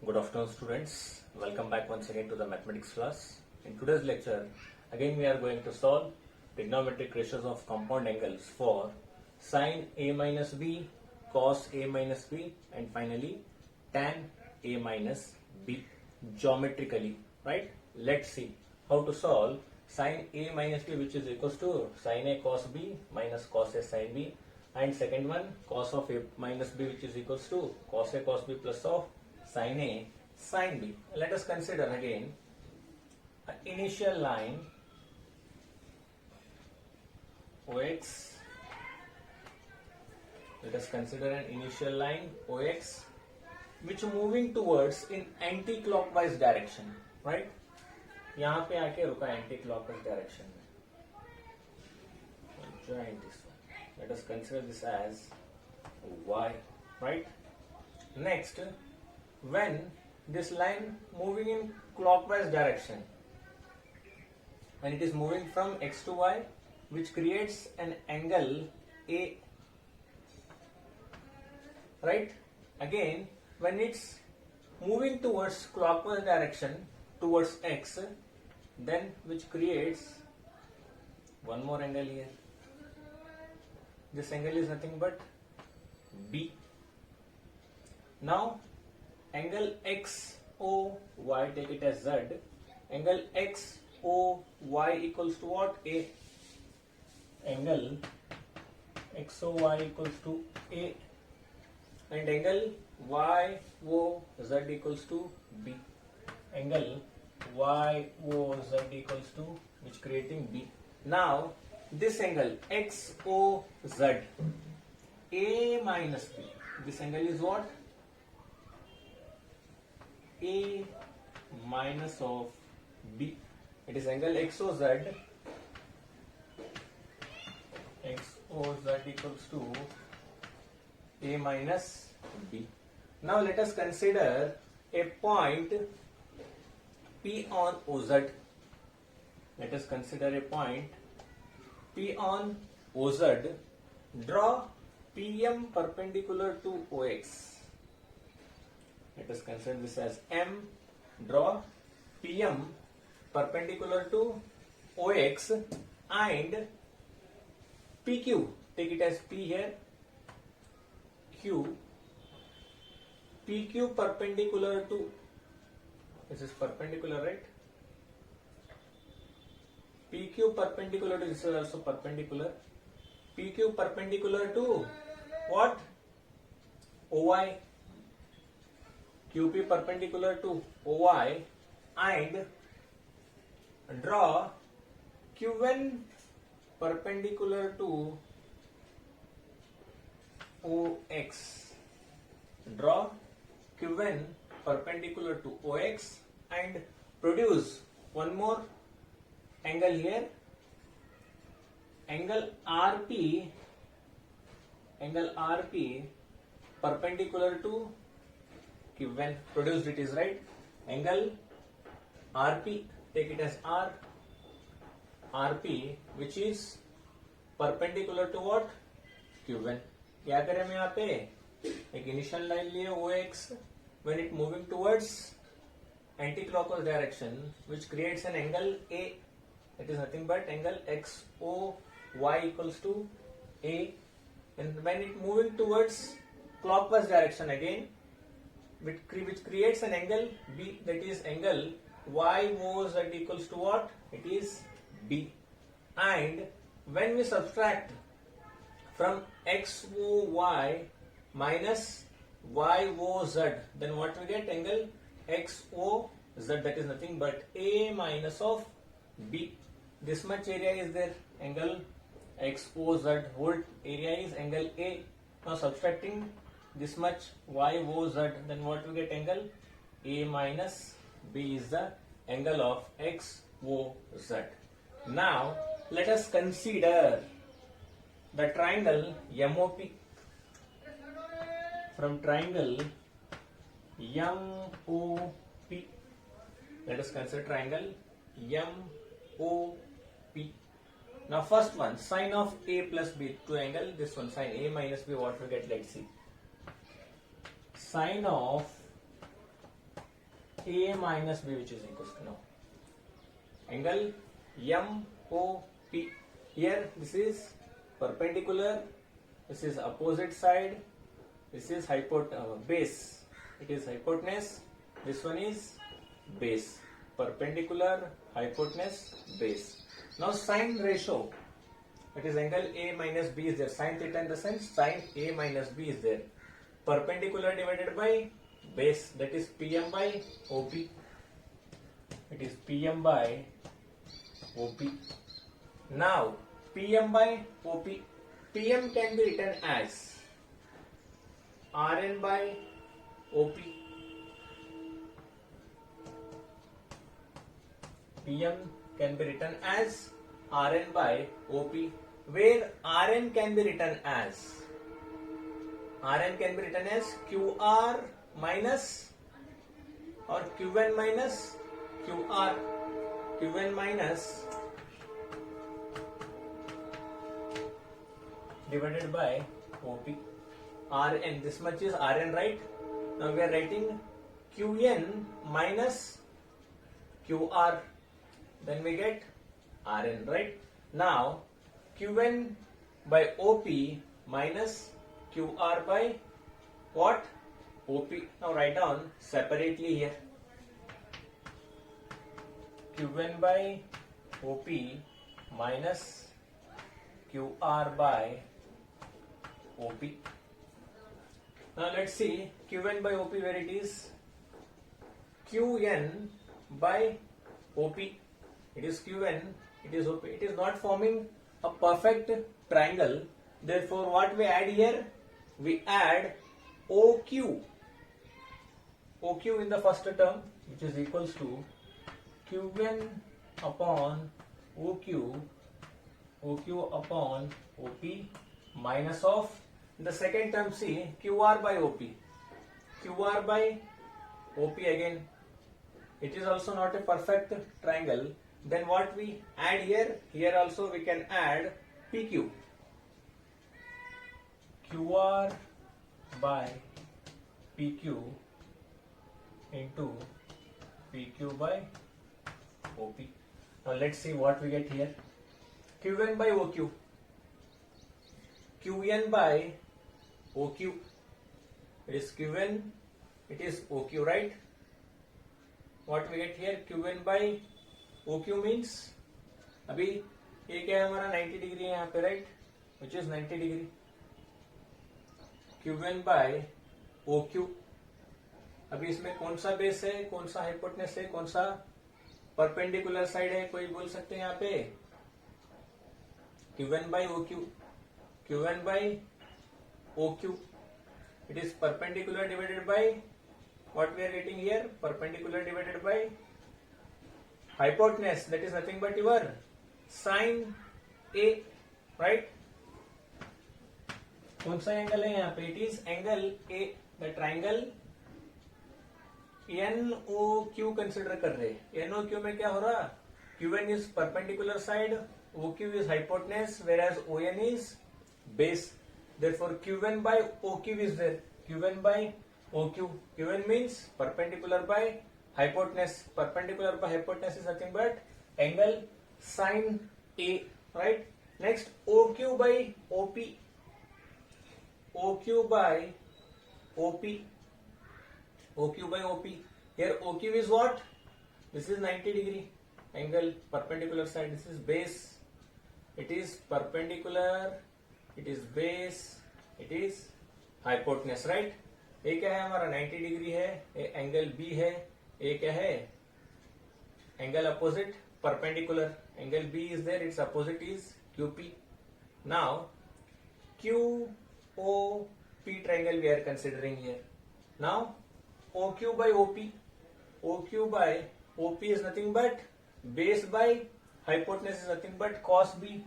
Good afternoon, students. Welcome back once again to the mathematics class. In today's lecture, again we are going to solve trigonometric ratios of compound angles for sine a minus b, cos a minus b, and finally tan a minus b geometrically. Right? Let's see how to solve sine a minus b, which is equals to sine a cos b minus cos a sine b, and second one cos of a minus b, which is equals to cos a cos b plus of sin A, sin B. Let us consider again an initial line OX. Let us consider an initial line OX which moving towards in anti-clockwise direction, right? यहाँ पे आके रुका anti-clockwise direction में. Join this one. Let us consider this as Y, right? Next, when this line moving in clockwise direction, when it is moving from x to y, which creates an angle A, right? Again, when it's moving towards clockwise direction towards x, then which creates one more angle here. This angle is nothing but B. Now angle XOY, take it as Z. Angle XOY equals to what? A. Angle XOY equals to A. And angle YOZ equals to B. Angle YOZ equals to which creating B. Now this angle XOZ, A minus B. This angle is what? A minus of B. It is angle XOZ. XOZ equals to A minus B. Now let us consider a point P on OZ. Let us consider a point P on OZ. Draw PM perpendicular to OX. Let us consider this as M. Draw PM perpendicular to OX and PQ. Take it as P here. Q. PQ perpendicular to, this is perpendicular, right? PQ perpendicular to, this is also perpendicular. PQ perpendicular to what? OY. QP perpendicular to OY and draw QN perpendicular to OX. Draw QN perpendicular to OX and produce one more angle here. Angle RP perpendicular to QN. Produced it is, right? Angle RP, take it as R. RP which is perpendicular to what? QN. क्या करें हम यहाँ पे एक initial line लिए OX, when it moving towards anti-clockwise direction which creates an angle A. It is nothing but angle XOY equals to A, and when it moving towards clockwise direction again, which creates an angle B, that is angle YOZ equals to what? It is B. And when we subtract from XOY minus YOZ, then what we get? Angle XOZ, that is nothing but A minus of B. This much area is there. Angle XOZ, whole area is angle A. Now subtracting this much YOZ, then what we get? Angle A minus B is the angle of XOZ. Now let us consider the triangle MOP. From triangle MOP, let us consider triangle MOP. Now first one, sine of A plus B, two angle. This one, sine A minus B, what we get? Let's see. Sine of A minus B, which is equals to now angle MOP. Here this is perpendicular, this is opposite side, this is base, it is hypotenuse, this one is base, perpendicular, hypotenuse, base. Now sine ratio, that is angle A minus B is there, sin theta in the sense sin A minus B is there, perpendicular divided by base, that is PM by OP, it is PM by OP. Now PM by OP, PM can be written as Rn by OP. PM can be written as Rn by OP, where Rn can be written as QR minus or Qn minus QR, Qn minus divided by OP. Rn, this much is Rn, right? Now we are writing Qn minus QR, then we get Rn, right? Now Qn by OP minus QR by what? OP. Now write down separately here. Qn by OP minus QR by OP. Now let's see Qn by OP where it is. Qn by OP. It is Qn, it is OP. It is not forming a perfect triangle. Therefore, what we add here? We add OQ. OQ in the first term, which is equals to Qn upon OQ, OQ upon OP minus of the second term, see QR by OP. QR by OP again. It is also not a perfect triangle. Then what we add here? Here also we can add PQ. QR by PQ into PQ by OP. Now let's see what we get here. Qn by OQ. Qn by OQ. It is Qn, it is OQ, right? What we get here? Qn by OQ means, अभी ये क्या है हमारा 90 degree है यहाँ पे, right, which is 90 degree. Qn by OQ. अभी इसमें कौन सा बेस है, कौन सा हाइपोटेनस है, कौन सा परपेंडिकुलर साइड है, कोई बोल सकते हैं यहाँ पे? Qn by OQ. Qn by OQ. It is perpendicular divided by what we are getting here? Perpendicular divided by hypotenuse, that is nothing but your sin A, right? कौन सा एंगल है यहाँ पे? It is angle A. The triangle NOQ consider कर रहे हैं. NOQ में क्या हो रहा? Qn is perpendicular side, OQ is hypotenuse, whereas ON is base. Therefore Qn by OQ is there. Qn by OQ. Qn means perpendicular by hypotenuse. Perpendicular by hypotenuse is nothing but angle sin A, right? Next OQ by OP. OQ by OP. OQ by OP. Here OQ is what? This is 90 degree angle, perpendicular side. This is base. It is perpendicular. It is base. It is hypotenuse, right? ये क्या है हमारा 90 degree है, ये angle B है, ये क्या है angle opposite perpendicular, angle B is there, it's opposite is QP. Now QOP triangle we are considering here. Now OQ by OP. OQ by OP is nothing but base by hypotenuse is nothing but cos B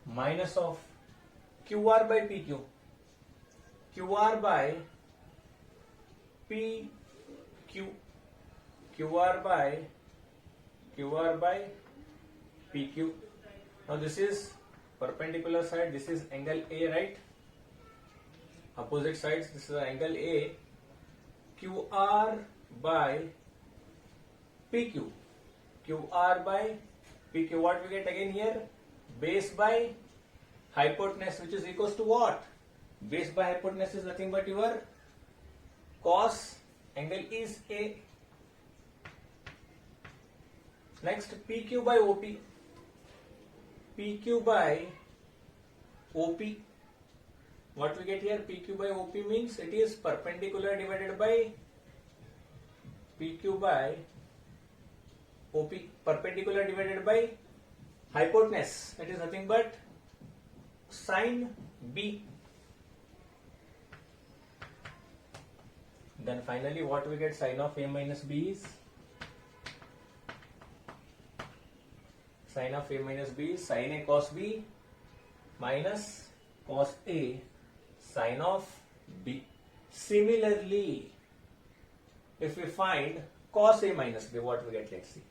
minus of QR by PQ. QR by PQ. QR by PQ. Now this is perpendicular side, this is angle A, right? Opposite sides, this is angle A. QR by PQ. QR by PQ. What we get again here? Base by hypotenuse, which is equals to what? Base by hypotenuse is nothing but your cos angle is A. Next, PQ by OP. PQ by OP. What we get here? PQ by OP means it is perpendicular divided by PQ by OP. Perpendicular divided by hypotenuse. That is nothing but sine B. Then finally what we get? Sine of A minus B is sine of A minus B is sine A cos B minus cos A sine of B. Similarly, if we find cos A minus B, what we get? Let's see.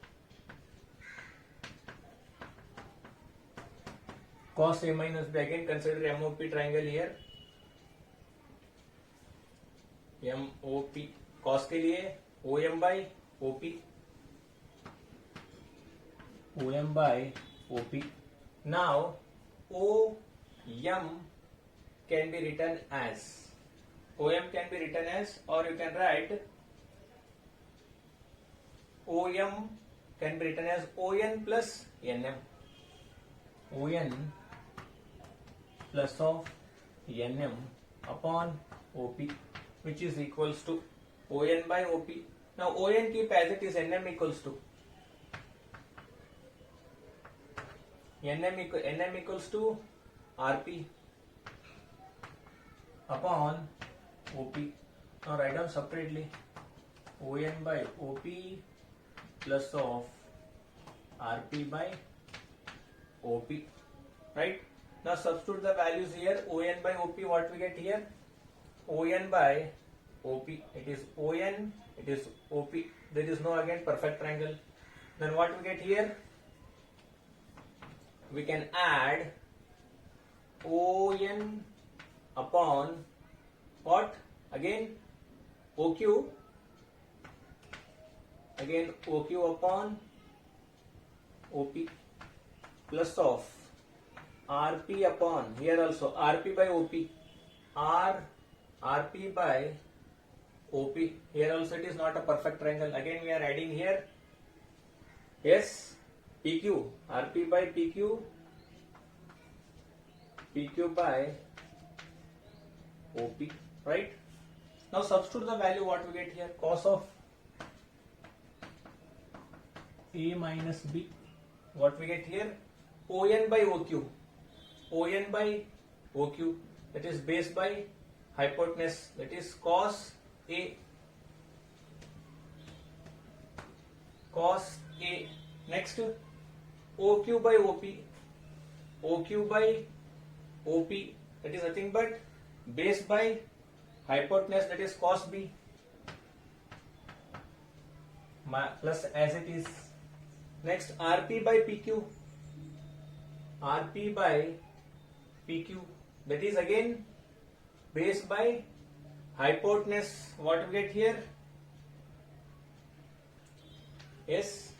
Cos A minus B, again consider MOP triangle here. MOP cos के लिए OM by OP. OM by OP. Now OM can be written as or you can write OM can be written as ON plus NM. ON plus of NM upon OP, which is equals to ON by OP. Now ON keep as it is, NM equals to NM equals to RP upon OP. Now write down separately ON by OP plus of RP by OP. Right? Now substitute the values here. ON by OP, what we get here? ON by OP. It is ON, it is OP. There is no again perfect triangle. Then what we get here? We can add ON upon what? Again OQ. Again OQ upon OP plus of RP upon, here also RP by OP. RP by OP. Here also it is not a perfect triangle. Again we are adding here. Yes, PQ. RP by PQ. PQ by OP. Right? Now substitute the value. What we get here? Cos of A minus B. What we get here? ON by OQ. ON by OQ. That is base by hypotenuse. That is cos A. Cos A. Next, OQ by OP. OQ by OP. That is nothing but base by hypotenuse. That is cos B. Plus as it is. Next, RP by PQ. RP by PQ. That is again base by hypotenuse. What we get here? Yes,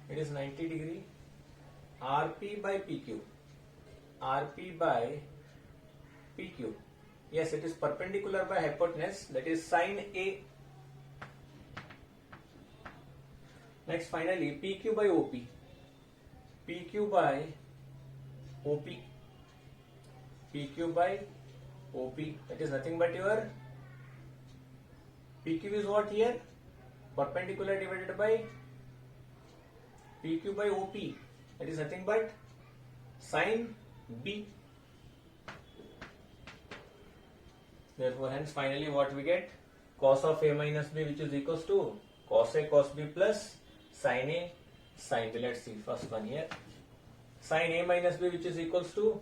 it is 90 degree. RP by PQ. RP by PQ. Yes, it is perpendicular by hypotenuse. That is sine A. Next, finally, PQ by OP. PQ by OP. PQ by OP. That is nothing but your PQ is what here? Perpendicular divided by PQ by OP. That is nothing but sine B. Therefore, hence finally what we get? Cos of A minus B, which is equals to cos A cos B plus sine A sine B. Let's see first one here. Sine A minus B, which is equals to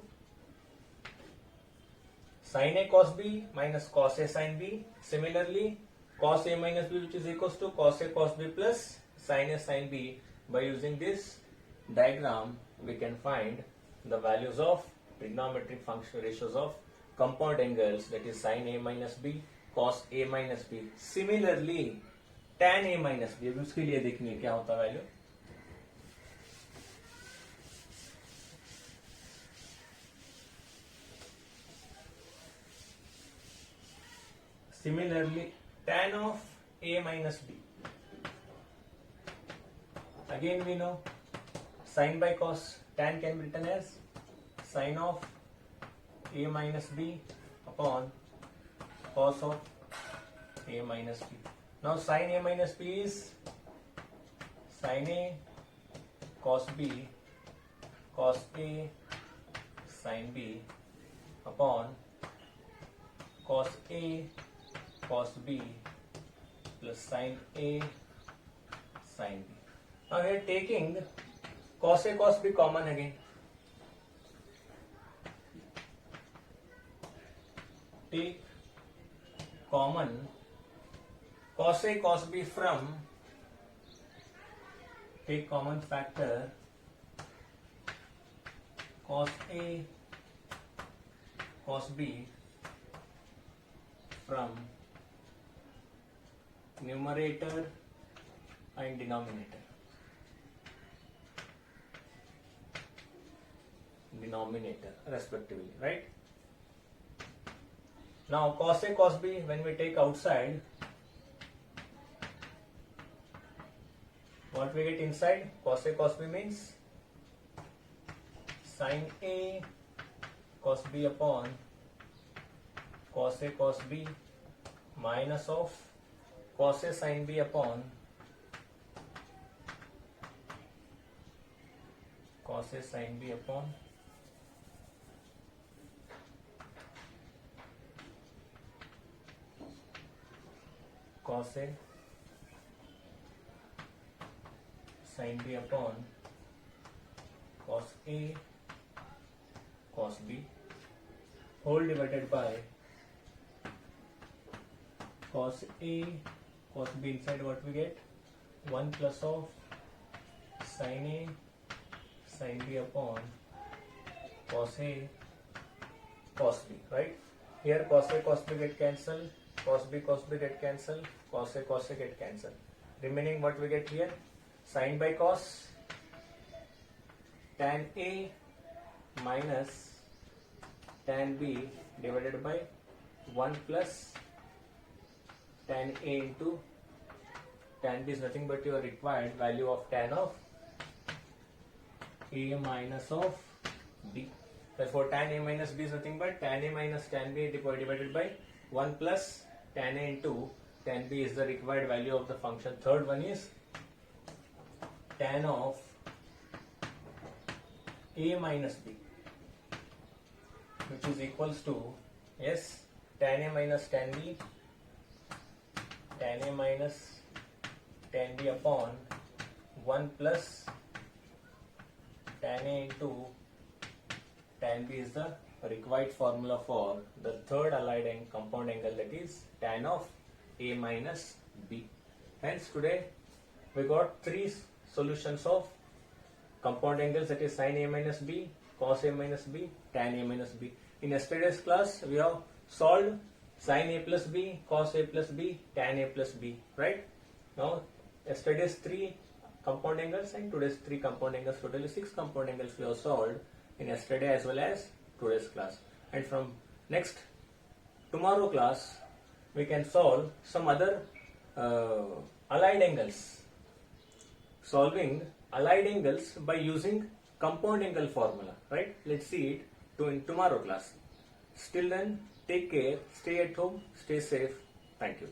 sine A cos B minus cos A sine B. Similarly, cos A minus B, which is equals to cos A cos B plus sine A sine B. By using this diagram, we can find the values of trigonometric function ratios of compound angles, that is sine A minus B, cos a minus b. Similarly, tan a minus b, अभी उसके लिए देखेंगे क्या होता value. Similarly, tan of a minus b. Again we know sin by cos, tan can be written as sin of a minus b upon cos of a minus b. Now sin a minus b is sin a cos b cos a sin b upon cos a cos b plus sin a sin b. Now here taking cos a cos b common again. Take common cos a cos b from, take common factor cos a cos b from numerator and denominator. Respectively, right? Now cos a cos b, when we take outside, what we get inside? Cos a cos b means sin a cos b upon cos a cos b minus of cos a sin b upon cos a sin b upon cos a sin b upon cos a cos b whole divided by cos a cos b. Inside what we get? 1 plus of sin a sin b upon cos a cos b, right? Here cos a cos b get cancelled, cos b get cancelled, cos a get cancelled. Remaining what we get here? Sin by cos, tan a minus tan b divided by 1 plus tan a into tan b is nothing but your required value of tan of a minus of b. Therefore tan a minus b is nothing but tan a minus tan b divided by 1 plus tan a into tan b is the required value of the function. Third one is tan of a minus b, which is equals to, yes, tan a minus tan b, tan a minus tan b upon 1 plus tan a into tan b is the required formula for the third allied and compound angle, that is tan of a minus b. Hence today we got three solutions of compound angles, that is sin a minus b, cos a minus b, tan a minus b. In yesterday's class we have solved sin a plus b, cos a plus b, tan a plus b, right? Now yesterday's three compound angles and today's three compound angles, totally 6 compound angles we have solved in yesterday as well as today's class. And from next tomorrow class we can solve some other allied angles, solving allied angles by using compound angle formula, right? Let's see it in tomorrow class. Still then, take care, stay at home, stay safe. Thank you.